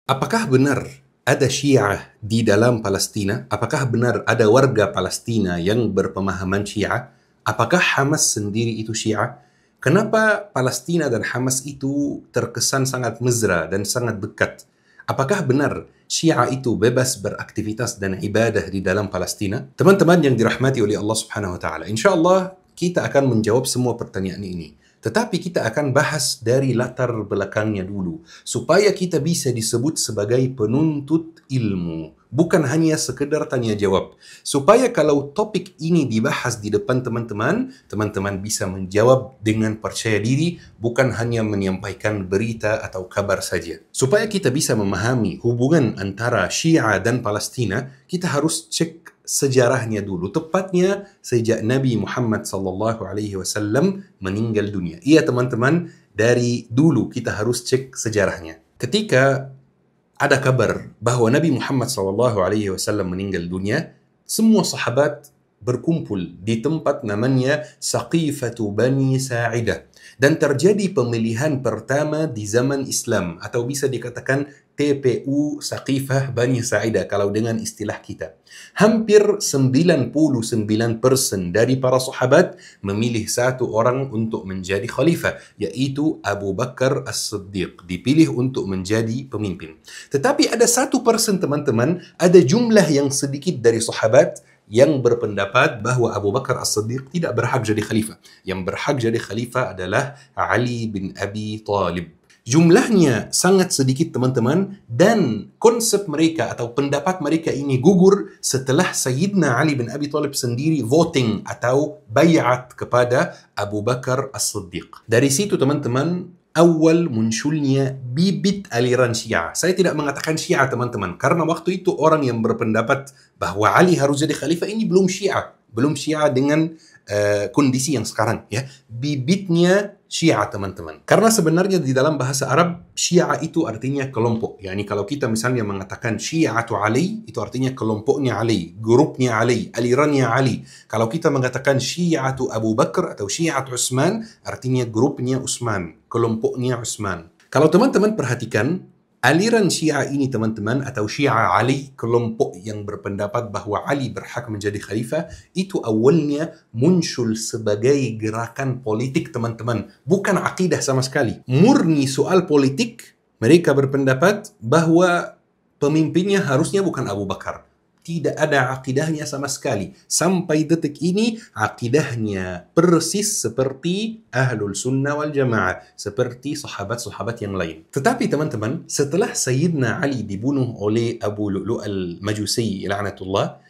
Apakah benar ada Syiah di dalam Palestina? Apakah benar ada warga Palestina yang berpemahaman Syiah? Apakah Hamas sendiri itu Syiah? Kenapa Palestina dan Hamas itu terkesan sangat mesra dan sangat dekat? Apakah benar Syiah itu bebas beraktivitas dan ibadah di dalam Palestina? Teman-teman yang dirahmati oleh Allah Subhanahu wa taala, insyaallah kita akan menjawab semua pertanyaan ini. Tetapi kita akan bahas dari latar belakangnya dulu, supaya kita bisa disebut sebagai penuntut ilmu, bukan hanya sekedar tanya jawab. Supaya kalau topik ini dibahas di depan teman-teman, teman-teman bisa menjawab dengan percaya diri, bukan hanya menyampaikan berita atau kabar saja. Supaya kita bisa memahami hubungan antara Syiah dan Palestina, kita harus cek sejarahnya dulu, tepatnya sejak Nabi Muhammad SAW meninggal dunia. Iya teman-teman, dari dulu kita harus cek sejarahnya. Ketika ada kabar bahwa Nabi Muhammad SAW meninggal dunia, semua sahabat berkumpul di tempat namanya Saqifatu Bani Sa'idah. Dan terjadi pemilihan pertama di zaman Islam, atau bisa dikatakan TPU Saqifah Bani Sa'idah kalau dengan istilah kita. Hampir 99% dari para sahabat memilih satu orang untuk menjadi khalifah, yaitu Abu Bakar As-Siddiq, dipilih untuk menjadi pemimpin. Tetapi ada 1% teman-teman, ada jumlah yang sedikit dari sahabat yang berpendapat bahwa Abu Bakar As-Siddiq tidak berhak jadi khalifah. Yang berhak jadi khalifah adalah Ali bin Abi Thalib. Jumlahnya sangat sedikit teman-teman, dan konsep mereka atau pendapat mereka ini gugur setelah Sayyidina Ali bin Abi Thalib sendiri voting atau bayat kepada Abu Bakar As-Siddiq. Dari situ teman-teman, awal munculnya bibit aliran Syiah. Saya tidak mengatakan Syiah teman-teman, karena waktu itu orang yang berpendapat bahwa Ali harus jadi khalifah ini belum Syiah. Belum Syiah dengan kondisi yang sekarang, ya. Bibitnya Syiah teman-teman. Karena sebenarnya di dalam bahasa Arab, Syiah itu artinya kelompok. Yani kalau kita misalnya mengatakan Syiatu Ali, itu artinya kelompoknya Ali, grupnya Ali, alirannya Ali. Kalau kita mengatakan Syiatu Abu Bakar atau Syiatu Utsman, artinya grupnya Utsman, kelompoknya Utsman. Kalau teman-teman perhatikan, aliran Syiah ini teman-teman, atau Syiah Ali, kelompok yang berpendapat bahwa Ali berhak menjadi khalifah, itu awalnya muncul sebagai gerakan politik teman-teman, bukan akidah sama sekali. Murni soal politik, mereka berpendapat bahwa pemimpinnya harusnya bukan Abu Bakar. Tidak ada akidahnya sama sekali. Sampai detik ini, akidahnya persis seperti Ahlul Sunnah wal Jamaah, seperti sahabat-sahabat yang lain. Tetapi teman-teman, setelah Sayyidina Ali dibunuh oleh Abu Lu'lu' al-Majusi, la'natullah,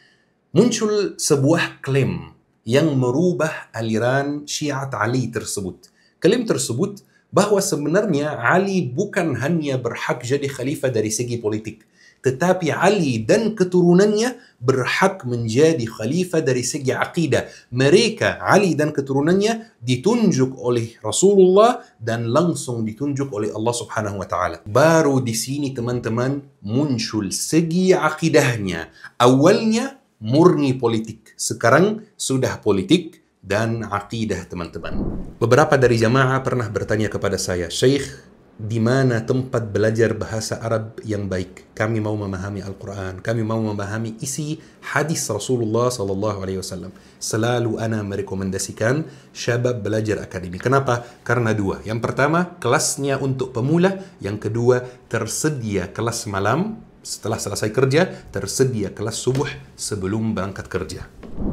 muncul sebuah klaim yang merubah aliran Syiat Ali tersebut. Klaim tersebut bahwa sebenarnya Ali bukan hanya berhak jadi khalifah dari segi politik, tetapi Ali dan keturunannya berhak menjadi khalifah dari segi akidah. Mereka, Ali dan keturunannya, ditunjuk oleh Rasulullah dan langsung ditunjuk oleh Allah Subhanahu wa taala. Baru di sini teman-teman muncul segi akidahnya. Awalnya murni politik, sekarang sudah politik dan akidah teman-teman. Beberapa dari jamaah pernah bertanya kepada saya, "Syekh, di mana tempat belajar bahasa Arab yang baik? Kami mau memahami Al-Quran, kami mau memahami isi hadis Rasulullah SAW. Selalu ana merekomendasikan Syabab Belajar Akademi. Kenapa? Karena dua. Yang pertama, kelasnya untuk pemula. Yang kedua, tersedia kelas malam setelah selesai kerja, tersedia kelas subuh sebelum berangkat kerja.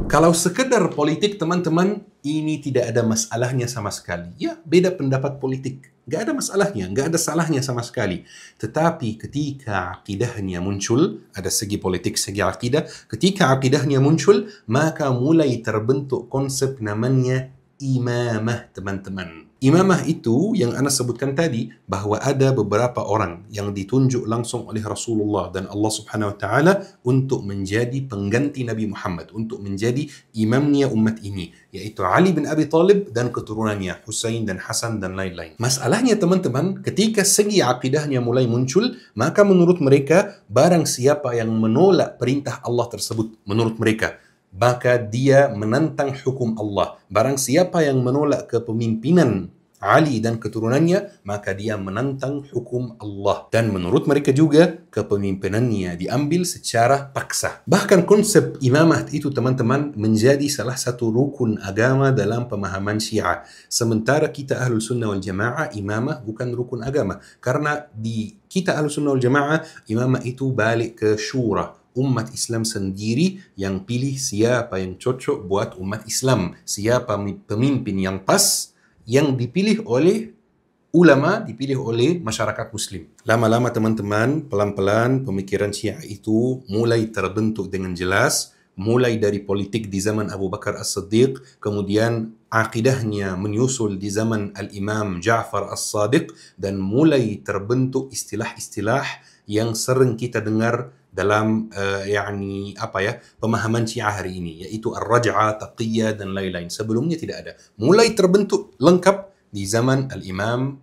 Kalau sekedar politik teman-teman, ini tidak ada masalahnya sama sekali. Ya, beda pendapat politik. Nggak ada masalahnya, nggak ada salahnya sama sekali. Tetapi ketika akidahnya muncul, ada segi politik, segi akidah. Ketika akidahnya muncul, maka mulai terbentuk konsep namanya imamah teman-teman. Imamah itu yang Ana sebutkan tadi, bahwa ada beberapa orang yang ditunjuk langsung oleh Rasulullah dan Allah Subhanahu wa taala untuk menjadi pengganti Nabi Muhammad, untuk menjadi imamnya umat ini, yaitu Ali bin Abi Thalib dan keturunannya Husain dan Hasan dan lain-lain. Masalahnya teman-teman, ketika segi akidahnya mulai muncul, maka menurut mereka barang siapa yang menolak perintah Allah tersebut, menurut mereka, maka dia menentang hukum Allah. Barang siapa yang menolak kepemimpinan Ali dan keturunannya, maka dia menentang hukum Allah. Dan menurut mereka juga, kepemimpinannya diambil secara paksa. Bahkan konsep imamah itu teman-teman menjadi salah satu rukun agama dalam pemahaman Syiah. Sementara kita Ahlul Sunnah wal Jamaah, imamah bukan rukun agama. Karena di kita Ahlul Sunnah wal Jamaah, imamah itu balik ke syura. Umat Islam sendiri yang pilih siapa yang cocok buat umat Islam. Siapa pemimpin yang pas, yang dipilih oleh ulama, dipilih oleh masyarakat muslim. Lama-lama teman-teman, pelan-pelan pemikiran Syiah itu mulai terbentuk dengan jelas, mulai dari politik di zaman Abu Bakar As-Siddiq, kemudian akidahnya menyusul di zaman Al-Imam Ja'far As-Sadiq, dan mulai terbentuk istilah-istilah yang sering kita dengar dalam pemahaman Syiah hari ini, yaitu ar-raj'ah, taqiyah dan lain-lain. Sebelumnya tidak ada. Mulai terbentuk lengkap di zaman Al-Imam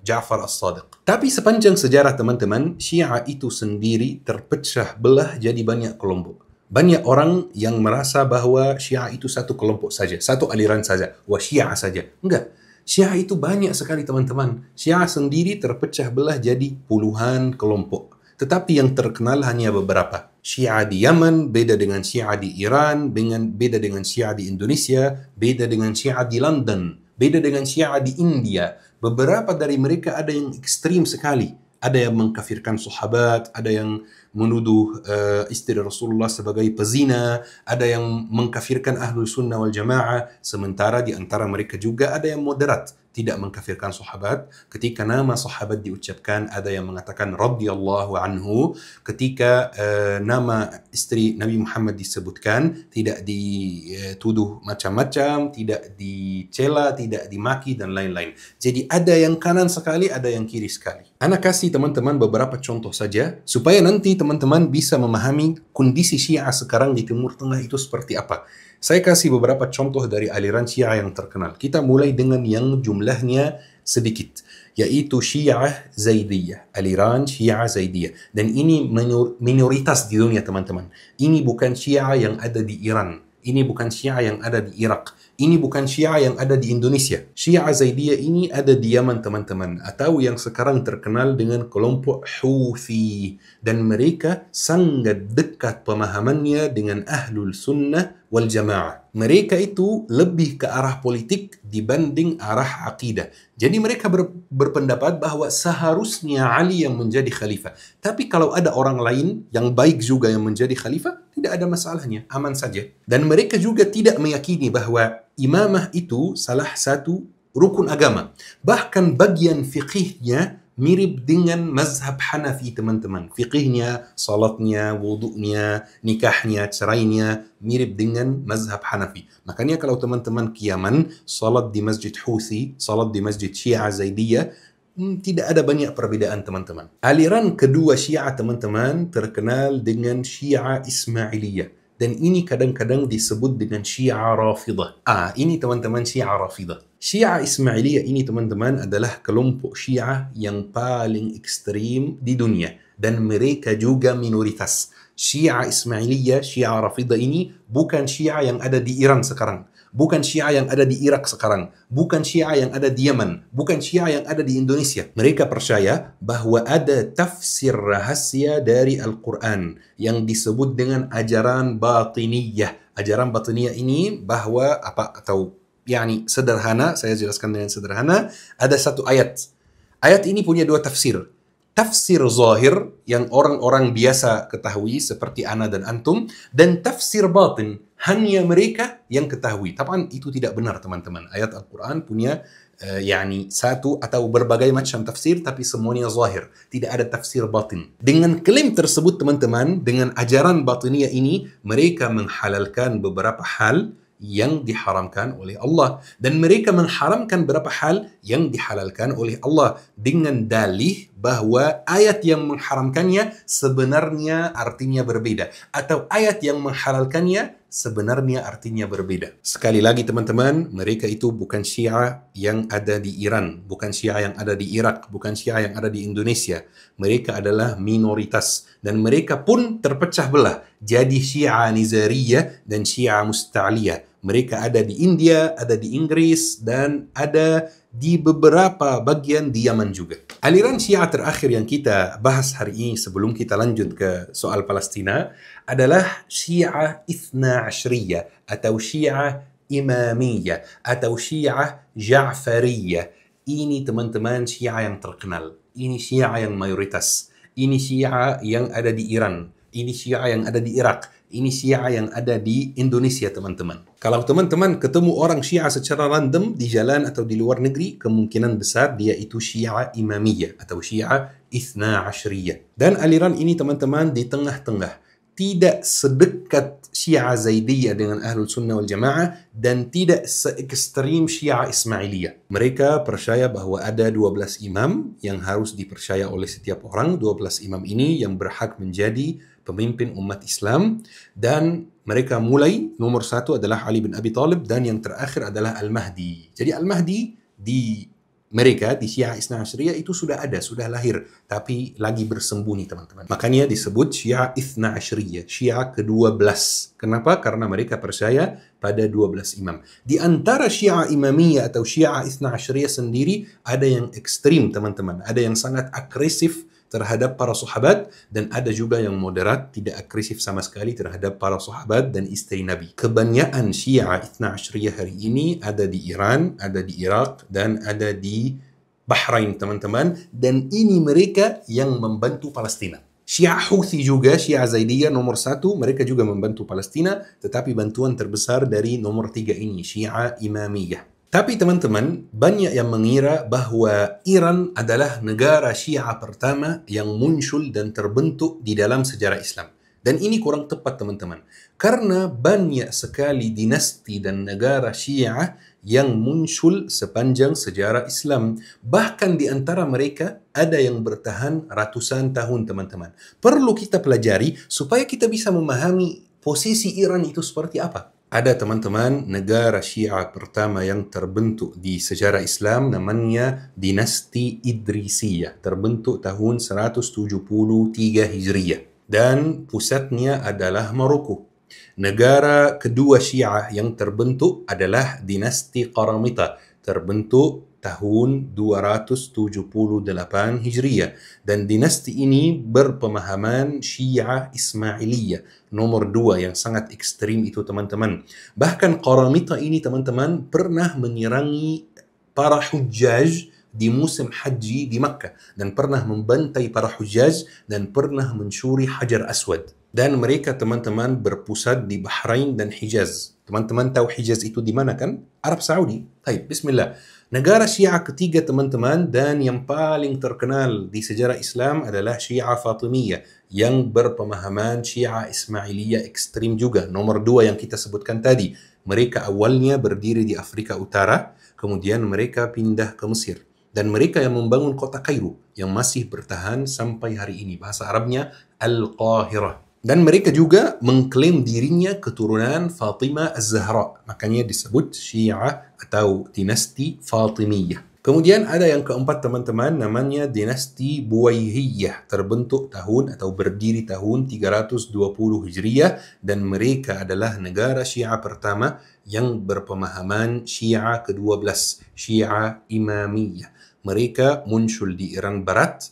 Ja'far As-Sadiq. Tapi sepanjang sejarah teman-teman, Syiah itu sendiri terpecah belah jadi banyak kelompok. Banyak orang yang merasa bahwa Syiah itu satu kelompok saja, satu aliran saja, Syiah saja. Enggak. Syiah itu banyak sekali teman-teman. Syiah sendiri terpecah belah jadi puluhan kelompok. Tetapi yang terkenal hanya beberapa. Syiah di Yaman beda dengan Syiah di Iran, beda dengan Syiah di Indonesia, beda dengan Syiah di London, beda dengan Syiah di India. Beberapa dari mereka ada yang ekstrim sekali. Ada yang mengkafirkan sahabat, ada yang menuduh istri Rasulullah sebagai pezina, ada yang mengkafirkan Ahlul Sunnah wal Jamaah, sementara di antara mereka juga ada yang moderat, tidak mengkafirkan sahabat. Ketika nama sahabat diucapkan, ada yang mengatakan radhiyallahu anhu. Ketika nama istri Nabi Muhammad disebutkan, tidak dituduh macam-macam, tidak dicela, tidak dimaki dan lain-lain. Jadi ada yang kanan sekali, ada yang kiri sekali. Ana kasih teman-teman beberapa contoh saja supaya nanti teman-teman bisa memahami kondisi Syiah sekarang di Timur Tengah itu seperti apa. Saya kasih beberapa contoh dari aliran Syiah yang terkenal. Kita mulai dengan yang jumlahnya sedikit, yaitu Syiah Zaidiyah, aliran Syiah Zaidiyah. Dan ini minoritas di dunia teman-teman. Ini bukan Syiah yang ada di Iran. Ini bukan Syiah yang ada di Irak. Ini bukan Syiah yang ada di Indonesia. Syiah Zaidiyah ini ada di Yaman teman-teman, atau yang sekarang terkenal dengan kelompok Houthi. Dan mereka sangat dekat pemahamannya dengan Ahlul Sunnah wal Jamaah. Mereka itu lebih ke arah politik dibanding arah akidah. Jadi mereka berpendapat bahwa seharusnya Ali yang menjadi khalifah. Tapi kalau ada orang lain yang baik juga yang menjadi khalifah, tidak ada masalahnya, aman saja. Dan mereka juga tidak meyakini bahwa imamah itu salah satu rukun agama. Bahkan bagian fiqihnya mirip dengan mazhab Hanafi teman-teman. Fiqihnya, salatnya, wudu'nya, nikahnya, cerainya mirip dengan mazhab Hanafi. Makanya kalau teman-teman ke Yaman, salat di Masjid Houthi, salat di Masjid Syiah Zaidiyah, tidak ada banyak perbedaan teman-teman. Aliran kedua Syiah teman-teman terkenal dengan Syiah Ismailiyah. Dan ini kadang-kadang disebut dengan Syiah Rafidah. Ini teman-teman Syiah Rafidah. Syiah Ismailiyah ini teman-teman adalah kelompok Syiah yang paling ekstrim di dunia. Dan mereka juga minoritas. Syiah Ismailiyah, Syiah Rafidah ini bukan Syiah yang ada di Iran sekarang. Bukan Syiah yang ada di Irak sekarang. Bukan Syiah yang ada di Yaman. Bukan Syiah yang ada di Indonesia. Mereka percaya bahwa ada tafsir rahasia dari Al-Quran yang disebut dengan ajaran batiniyah. Ajaran batiniyah ini bahwa sederhana, saya jelaskan dengan sederhana, ada satu ayat. Ayat ini punya dua tafsir. Tafsir zahir yang orang-orang biasa ketahui seperti ana dan antum, dan tafsir batin hanya mereka yang ketahui. Tapi itu tidak benar teman-teman. Ayat Al-Quran punya satu atau berbagai macam tafsir, tapi semuanya zahir. Tidak ada tafsir batin. Dengan klaim tersebut teman-teman, dengan ajaran batiniyah ini, mereka menghalalkan beberapa hal yang diharamkan oleh Allah, dan mereka mengharamkan beberapa hal yang dihalalkan oleh Allah dengan dalih bahwa ayat yang mengharamkannya sebenarnya artinya berbeda, atau ayat yang menghalalkannya sebenarnya artinya berbeda. Sekali lagi teman-teman, mereka itu bukan Syiah yang ada di Iran, bukan Syiah yang ada di Irak, bukan Syiah yang ada di Indonesia. Mereka adalah minoritas, dan mereka pun terpecah belah jadi Syiah Nizariyah dan Syiah Musta'liyah. Mereka ada di India, ada di Inggris, dan ada di beberapa bagian di Yaman juga. Aliran Syiah terakhir yang kita bahas hari ini sebelum kita lanjut ke soal Palestina adalah Syiah Ithna Ashriyah atau Syiah Imamiyah atau Syiah Ja'fariyah. Ini teman-teman Syiah yang terkenal. Ini Syiah yang mayoritas. Ini Syiah yang ada di Iran. Ini Syiah yang ada di Irak. Ini Syiah yang ada di Indonesia, teman-teman. Kalau teman-teman ketemu orang Syiah secara random di jalan atau di luar negeri, kemungkinan besar dia itu Syiah Imamiyah atau Syiah Ithna Ashriyah. Dan aliran ini, teman-teman, di tengah-tengah. Tidak sedekat Syiah Zaidiyah dengan Ahlul Sunnah wal Jamaah dan tidak se-ekstrim Syiah Ismailiyah. Mereka percaya bahwa ada 12 imam yang harus dipercaya oleh setiap orang. 12 imam ini yang berhak menjadi pemimpin umat Islam, dan mereka mulai nomor 1 adalah Ali bin Abi Thalib dan yang terakhir adalah Al-Mahdi. Jadi Al-Mahdi di mereka, di Syiah Ithna Ashriyah itu sudah ada, sudah lahir, tapi lagi bersembunyi, teman-teman. Makanya disebut Syiah Ithna Ashriyah, Syiah ke-12. Kenapa? Karena mereka percaya pada 12 imam. Di antara Syiah Imamiyah atau Syiah Ithna Ashriyah sendiri, ada yang ekstrim, teman-teman. Ada yang sangat agresif terhadap para sahabat, dan ada juga yang moderat, tidak agresif sama sekali terhadap para sahabat dan istri Nabi. Kebanyakan Syiah Ithna Ashriyah hari ini ada di Iran, ada di Irak, dan ada di Bahrain, teman-teman. Dan ini mereka yang membantu Palestina. Syiah Houthi juga, Syiah Zaidiyah nomor 1, mereka juga membantu Palestina, tetapi bantuan terbesar dari nomor 3 ini, Syiah Imamiyah. Tapi teman-teman, banyak yang mengira bahwa Iran adalah negara Syiah pertama yang muncul dan terbentuk di dalam sejarah Islam. Dan ini kurang tepat, teman-teman. Karena banyak sekali dinasti dan negara Syiah yang muncul sepanjang sejarah Islam. Bahkan di antara mereka ada yang bertahan ratusan tahun, teman-teman. Perlu kita pelajari supaya kita bisa memahami posisi Iran itu seperti apa. Ada, teman-teman, negara Syiah pertama yang terbentuk di sejarah Islam namanya dinasti Idrisiyah. Terbentuk tahun 173 Hijriyah. Dan pusatnya adalah Maroko. Negara kedua Syiah yang terbentuk adalah dinasti Qaramita. Terbentuk tahun 278 Hijriyah. Dan dinasti ini berpemahaman Syiah Ismailiyah. Nomor 2 yang sangat ekstrim itu, teman-teman. Bahkan Qaramita ini, teman-teman, pernah menyerangi para hujjaj di musim haji di Makkah. Dan pernah membantai para hujjaj dan pernah mencuri Hajar Aswad. Dan mereka, teman-teman, berpusat di Bahrain dan Hijaz. Teman-teman tahu Hijaz itu di mana kan? Arab Saudi. Baik, bismillah. Negara Syiah ketiga, teman-teman, dan yang paling terkenal di sejarah Islam adalah Syiah Fatimiyah yang berpemahaman Syiah Ismailiyah ekstrim juga. Nomor 2 yang kita sebutkan tadi. Mereka awalnya berdiri di Afrika Utara, kemudian mereka pindah ke Mesir. Dan mereka yang membangun kota Kairo yang masih bertahan sampai hari ini. Bahasa Arabnya Al-Qahirah. Dan mereka juga mengklaim dirinya keturunan Fatimah Az-Zahra. Makanya disebut Syiah atau dinasti Fatimiyah. Kemudian ada yang keempat, teman-teman, namanya dinasti Buwaihiyah. Terbentuk tahun atau berdiri tahun 320 Hijriyah. Dan mereka adalah negara Syiah pertama yang berpemahaman Syiah ke-12. Syiah Imamiyah. Mereka muncul di Iran Barat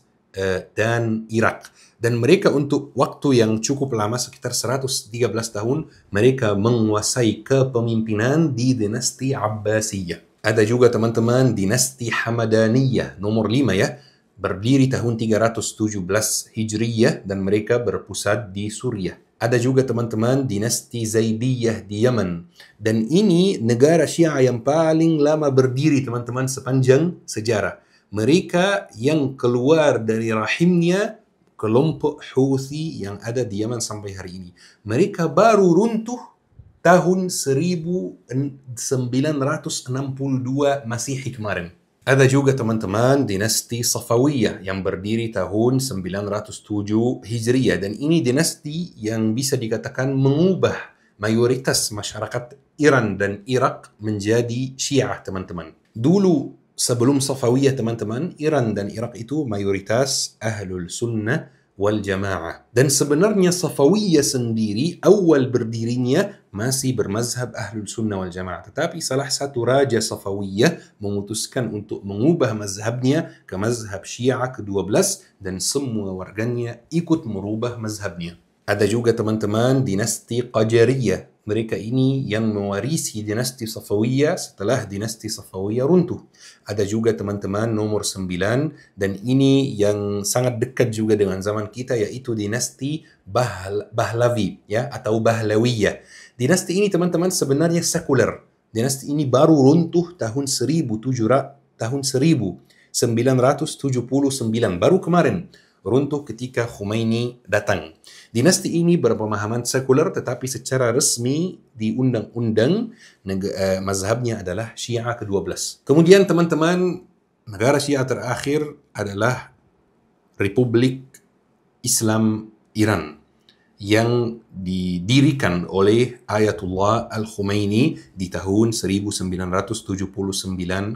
dan Irak. Dan mereka untuk waktu yang cukup lama, sekitar 113 tahun, mereka menguasai kepemimpinan di dinasti Abbasiyah. Ada juga, teman-teman, dinasti Hamadaniyah, nomor 5 ya. Berdiri tahun 317 Hijriyah dan mereka berpusat di Suriah. Ada juga, teman-teman, dinasti Zaidiyah di Yaman. Dan ini negara Syiah yang paling lama berdiri, teman-teman, sepanjang sejarah. Mereka yang keluar dari rahimnya kelompok Houthi yang ada di Yaman sampai hari ini. Mereka baru runtuh tahun 1962 Masehi kemarin. Ada juga, teman-teman, dinasti Safawiyah yang berdiri tahun 907 Hijriyah. Dan ini dinasti yang bisa dikatakan mengubah mayoritas masyarakat Iran dan Irak menjadi Syiah, teman-teman. Dulu, sebelum Safawiyah, teman-teman, Iran dan Irak itu mayoritas Ahlul Sunnah wal Jamaah. Dan sebenarnya Safawiyah sendiri awal berdirinya masih bermazhab Ahlul Sunnah wal Jamaah. Tetapi salah satu raja Safawiyah memutuskan untuk mengubah mazhabnya ke mazhab Syiah ke-12 dan semua warganya ikut merubah mazhabnya. Ada juga teman-teman dinasti Qajariyah. Mereka ini yang mewarisi dinasti Safawiyah setelah dinasti Safawiyah runtuh. Ada juga teman-teman nomor 9 dan ini yang sangat dekat juga dengan zaman kita yaitu dinasti Bahlavi ya atau Bahlawiyah. Dinasti ini teman-teman sebenarnya sekuler. Dinasti ini baru runtuh tahun 1979 baru kemarin. Runtuh ketika Khomeini datang. Dinasti ini berpemahaman sekuler tetapi secara resmi di undang-undang mazhabnya adalah Syiah ke-12. Kemudian teman-teman, negara Syiah terakhir adalah Republik Islam Iran yang didirikan oleh Ayatullah Al-Khomeini di tahun 1979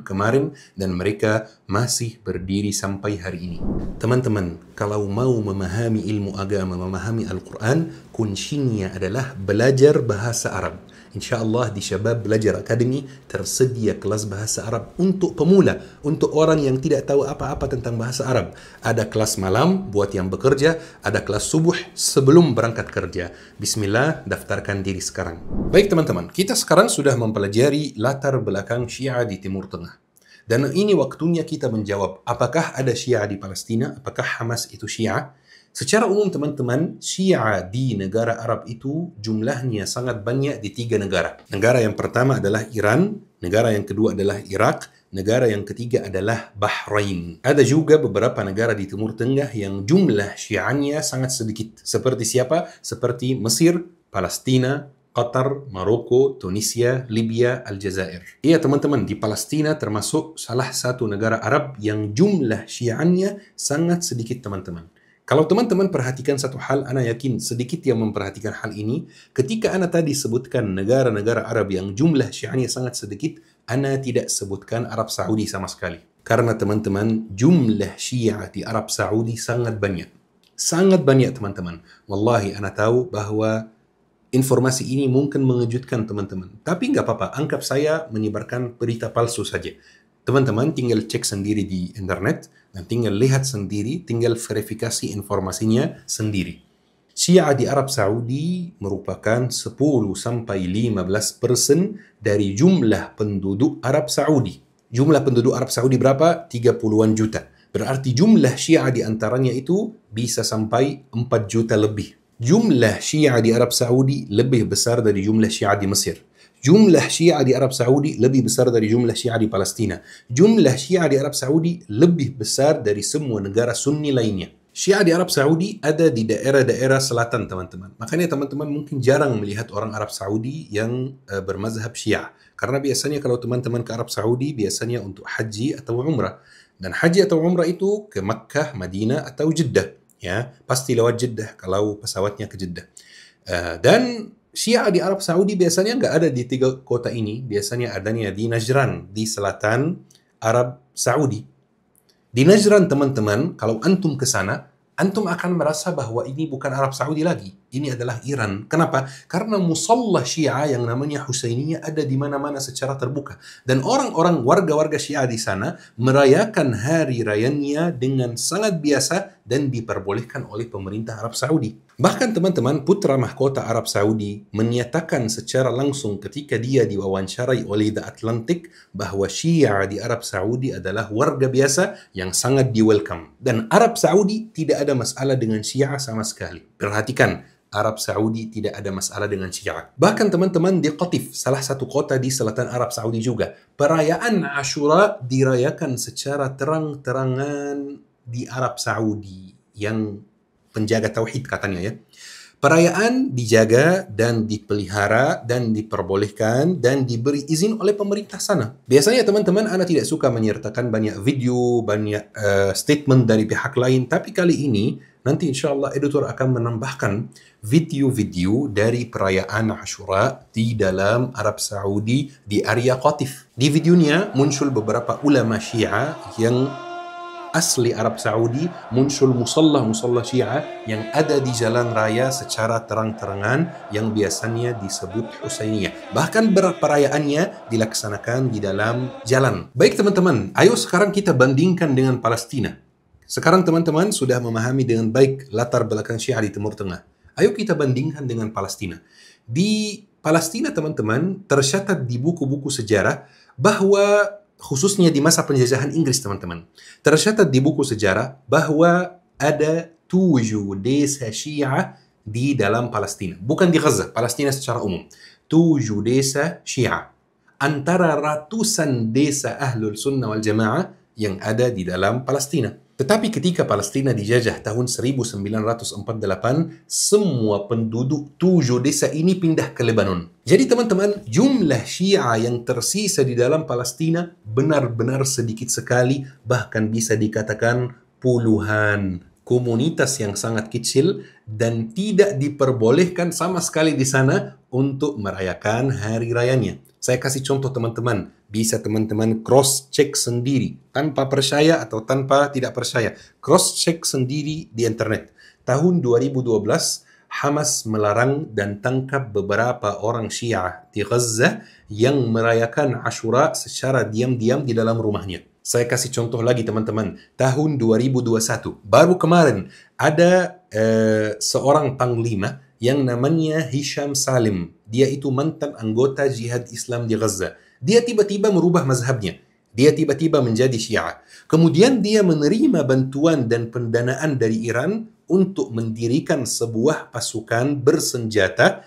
kemarin dan mereka masih berdiri sampai hari ini. Teman-teman, kalau mau memahami ilmu agama, memahami Al-Quran, kuncinya adalah belajar bahasa Arab. InsyaAllah di Syabab Belajar Academy tersedia kelas bahasa Arab untuk pemula, untuk orang yang tidak tahu apa-apa tentang bahasa Arab. Ada kelas malam buat yang bekerja, ada kelas subuh sebelum berangkat kerja. Bismillah, daftarkan diri sekarang. Baik teman-teman, kita sekarang sudah mempelajari latar belakang Syiah di Timur Tengah. Dan ini waktunya kita menjawab, apakah ada Syiah di Palestina? Apakah Hamas itu Syiah? Secara umum teman-teman, Syiah di negara Arab itu jumlahnya sangat banyak di 3 negara. Negara yang pertama adalah Iran, negara yang kedua adalah Irak, negara yang ketiga adalah Bahrain. Ada juga beberapa negara di Timur Tengah yang jumlah Syiahnya sangat sedikit. Seperti siapa? Seperti Mesir, Palestina, Qatar, Maroko, Tunisia, Libya, Aljazair. Iya teman-teman, di Palestina termasuk salah satu negara Arab yang jumlah Syiahnya sangat sedikit teman-teman. Kalau teman-teman perhatikan satu hal, ana yakin sedikit yang memperhatikan hal ini, ketika ana tadi sebutkan negara-negara Arab yang jumlah Syiahnya sangat sedikit, ana tidak sebutkan Arab Saudi sama sekali. Karena teman-teman, jumlah Syiah di Arab Saudi sangat banyak. Sangat banyak teman-teman. Wallahi ana tahu bahwa informasi ini mungkin mengejutkan teman-teman. Tapi nggak apa-apa, anggap saya menyebarkan berita palsu saja. Teman-teman tinggal cek sendiri di internet dan tinggal lihat sendiri, tinggal verifikasi informasinya sendiri. Syiah di Arab Saudi merupakan 10-15% dari jumlah penduduk Arab Saudi. Jumlah penduduk Arab Saudi berapa? 30-an juta. Berarti jumlah Syiah di antaranya itu bisa sampai 4 juta lebih. Jumlah Syiah di Arab Saudi lebih besar dari jumlah Syiah di Mesir. Jumlah Syiah di Arab Saudi lebih besar dari jumlah Syiah di Palestina. Jumlah Syiah di Arab Saudi lebih besar dari semua negara Sunni lainnya. Syiah di Arab Saudi ada di daerah-daerah selatan, teman-teman. Makanya teman-teman mungkin jarang melihat orang Arab Saudi yang bermazhab Syiah. Karena biasanya kalau teman-teman ke Arab Saudi, biasanya untuk haji atau umrah. Dan haji atau umrah itu ke Makkah, Madinah, atau Jeddah. Ya, pasti lewat Jeddah kalau pesawatnya ke Jeddah. Dan Syiah di Arab Saudi biasanya nggak ada di 3 kota ini. Biasanya adanya di Najran, di selatan Arab Saudi. Di Najran teman-teman, kalau antum ke sana, antum akan merasa bahwa ini bukan Arab Saudi lagi. Ini adalah Iran. Kenapa? Karena musalla Syiah yang namanya Husainiyah ada di mana-mana secara terbuka. Dan orang-orang warga-warga Syiah di sana merayakan hari rayanya dengan sangat biasa dan diperbolehkan oleh pemerintah Arab Saudi. Bahkan teman-teman, putra mahkota Arab Saudi menyatakan secara langsung ketika dia diwawancarai oleh The Atlantic bahwa Syiah di Arab Saudi adalah warga biasa yang sangat di-welcome. Dan Arab Saudi tidak ada masalah dengan Syiah sama sekali. Perhatikan, Arab Saudi tidak ada masalah dengan Syiah. Bahkan teman-teman di Qatif, salah satu kota di selatan Arab Saudi juga, perayaan Ashura dirayakan secara terang-terangan di Arab Saudi yang penjaga tauhid katanya ya. Perayaan dijaga dan dipelihara dan diperbolehkan dan diberi izin oleh pemerintah sana. Biasanya teman-teman, ana tidak suka menyertakan banyak video, banyak statement dari pihak lain, tapi kali ini nanti insya Allah editor akan menambahkan video-video dari perayaan Ashura di dalam Arab Saudi di area Qatif. Di videonya muncul beberapa ulama Syiah yang asli Arab Saudi muncul musallah Syiah yang ada di jalan raya secara terang-terangan yang biasanya disebut Husainiyah. Bahkan perayaannya dilaksanakan di dalam jalan. Baik teman-teman, ayo sekarang kita bandingkan dengan Palestina. Sekarang teman-teman sudah memahami dengan baik latar belakang Syiah di Timur Tengah. Ayo kita bandingkan dengan Palestina. Di Palestina teman-teman tercatat di buku-buku sejarah bahwa khususnya di masa penjajahan Inggris teman-teman, tercatat di buku sejarah bahwa ada 7 desa Syiah di dalam Palestina. Bukan di Gaza, Palestina secara umum. 7 desa Syiah. Antara ratusan desa Ahlul Sunnah wal Jamaah yang ada di dalam Palestina. Tetapi ketika Palestina dijajah tahun 1948, semua penduduk 7 desa ini pindah ke Lebanon. Jadi teman-teman, jumlah Syiah yang tersisa di dalam Palestina benar-benar sedikit sekali, bahkan bisa dikatakan puluhan. Komunitas yang sangat kecil dan tidak diperbolehkan sama sekali di sana untuk merayakan hari rayanya. Saya kasih contoh teman-teman, bisa teman-teman cross-check sendiri, tanpa percaya atau tanpa tidak percaya. Cross-check sendiri di internet. Tahun 2012, Hamas melarang dan tangkap beberapa orang Syiah di Gaza yang merayakan Ashura secara diam-diam di dalam rumahnya. Saya kasih contoh lagi teman-teman, tahun 2021, baru kemarin ada seorang panglima yang namanya Hisham Salim. Dia itu mantan anggota Jihad Islam di Gaza. Dia tiba-tiba merubah mazhabnya. Dia tiba-tiba menjadi Syiah. Kemudian dia menerima bantuan dan pendanaan dari Iran untuk mendirikan sebuah pasukan bersenjata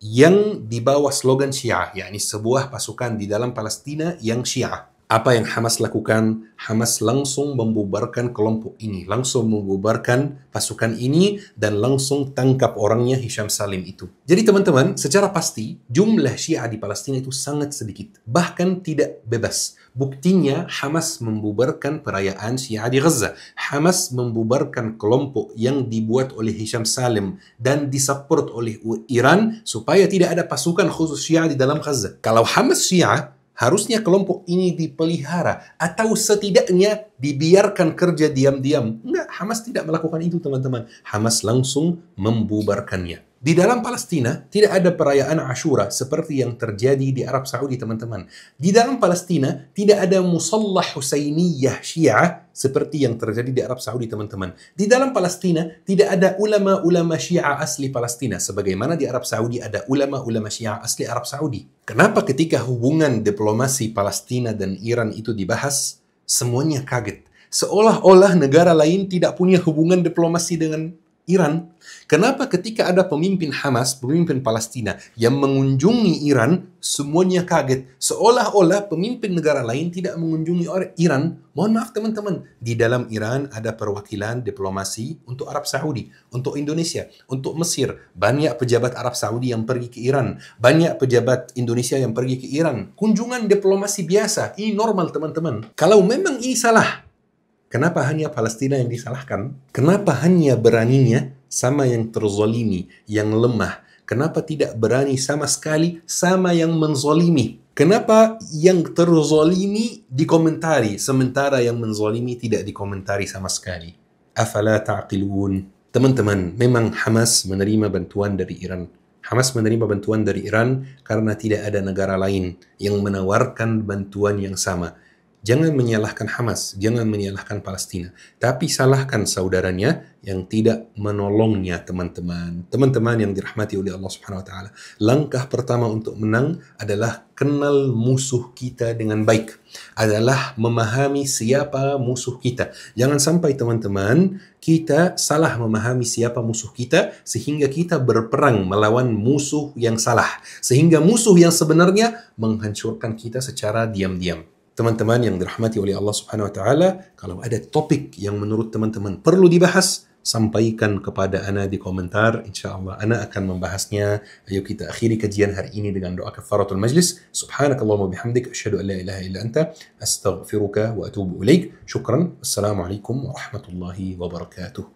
yang di bawah slogan Syiah, yakni sebuah pasukan di dalam Palestina yang Syiah. Apa yang Hamas lakukan? Hamas langsung membubarkan kelompok ini, langsung membubarkan pasukan ini, dan langsung tangkap orangnya Hisham Salim itu. Jadi teman-teman, secara pasti jumlah Syiah di Palestina itu sangat sedikit, bahkan tidak bebas. Buktinya Hamas membubarkan perayaan Syiah di Gaza. Hamas membubarkan kelompok yang dibuat oleh Hisham Salim dan disupport oleh Iran supaya tidak ada pasukan khusus Syiah di dalam Gaza. Kalau Hamas Syiah, harusnya kelompok ini dipelihara atau setidaknya dibiarkan kerja diam-diam. Enggak, Hamas tidak melakukan itu teman-teman. Hamas langsung membubarkannya. Di dalam Palestina tidak ada perayaan Ashura seperti yang terjadi di Arab Saudi teman-teman. Di dalam Palestina tidak ada musallah Husainiyah Syiah seperti yang terjadi di Arab Saudi teman-teman. Di dalam Palestina tidak ada ulama-ulama Syiah asli Palestina sebagaimana di Arab Saudi ada ulama-ulama Syiah asli Arab Saudi. Kenapa ketika hubungan diplomasi Palestina dan Iran itu dibahas, semuanya kaget? Seolah-olah negara lain tidak punya hubungan diplomasi dengan Iran. Kenapa ketika ada pemimpin Hamas, pemimpin Palestina yang mengunjungi Iran, semuanya kaget? Seolah-olah pemimpin negara lain tidak mengunjungi Iran. Mohon maaf teman-teman, di dalam Iran ada perwakilan diplomasi untuk Arab Saudi, untuk Indonesia, untuk Mesir. Banyak pejabat Arab Saudi yang pergi ke Iran. Banyak pejabat Indonesia yang pergi ke Iran. Kunjungan diplomasi biasa. Ini normal teman-teman. Kalau memang ini salah, kenapa hanya Palestina yang disalahkan? Kenapa hanya beraninya sama yang terzolimi, yang lemah? Kenapa tidak berani sama sekali sama yang menzolimi? Kenapa yang terzolimi dikomentari, sementara yang menzolimi tidak dikomentari sama sekali? Afala ta'qilun? Teman-teman, memang Hamas menerima bantuan dari Iran. Hamas menerima bantuan dari Iran karena tidak ada negara lain yang menawarkan bantuan yang sama. Jangan menyalahkan Hamas, jangan menyalahkan Palestina, tapi salahkan saudaranya yang tidak menolongnya teman-teman. Teman-teman yang dirahmati oleh Allah Subhanahu wa taala. Langkah pertama untuk menang adalah kenal musuh kita dengan baik. Adalah memahami siapa musuh kita. Jangan sampai teman-teman kita salah memahami siapa musuh kita sehingga kita berperang melawan musuh yang salah. Sehingga musuh yang sebenarnya menghancurkan kita secara diam-diam. Teman-teman yang dirahmati oleh Allah Subhanahu wa taala, kalau ada topik yang menurut teman-teman perlu dibahas, sampaikan kepada ana di komentar. InsyaAllah ana akan membahasnya. Ayo kita akhiri kajian hari ini dengan doa kafaratul majlis. Subhanakallahumma bihamdik, asyhadu an la ilaha illa anta, astaghfiruka wa atubu ilaik. Syukran. Assalamualaikum warahmatullahi wabarakatuh.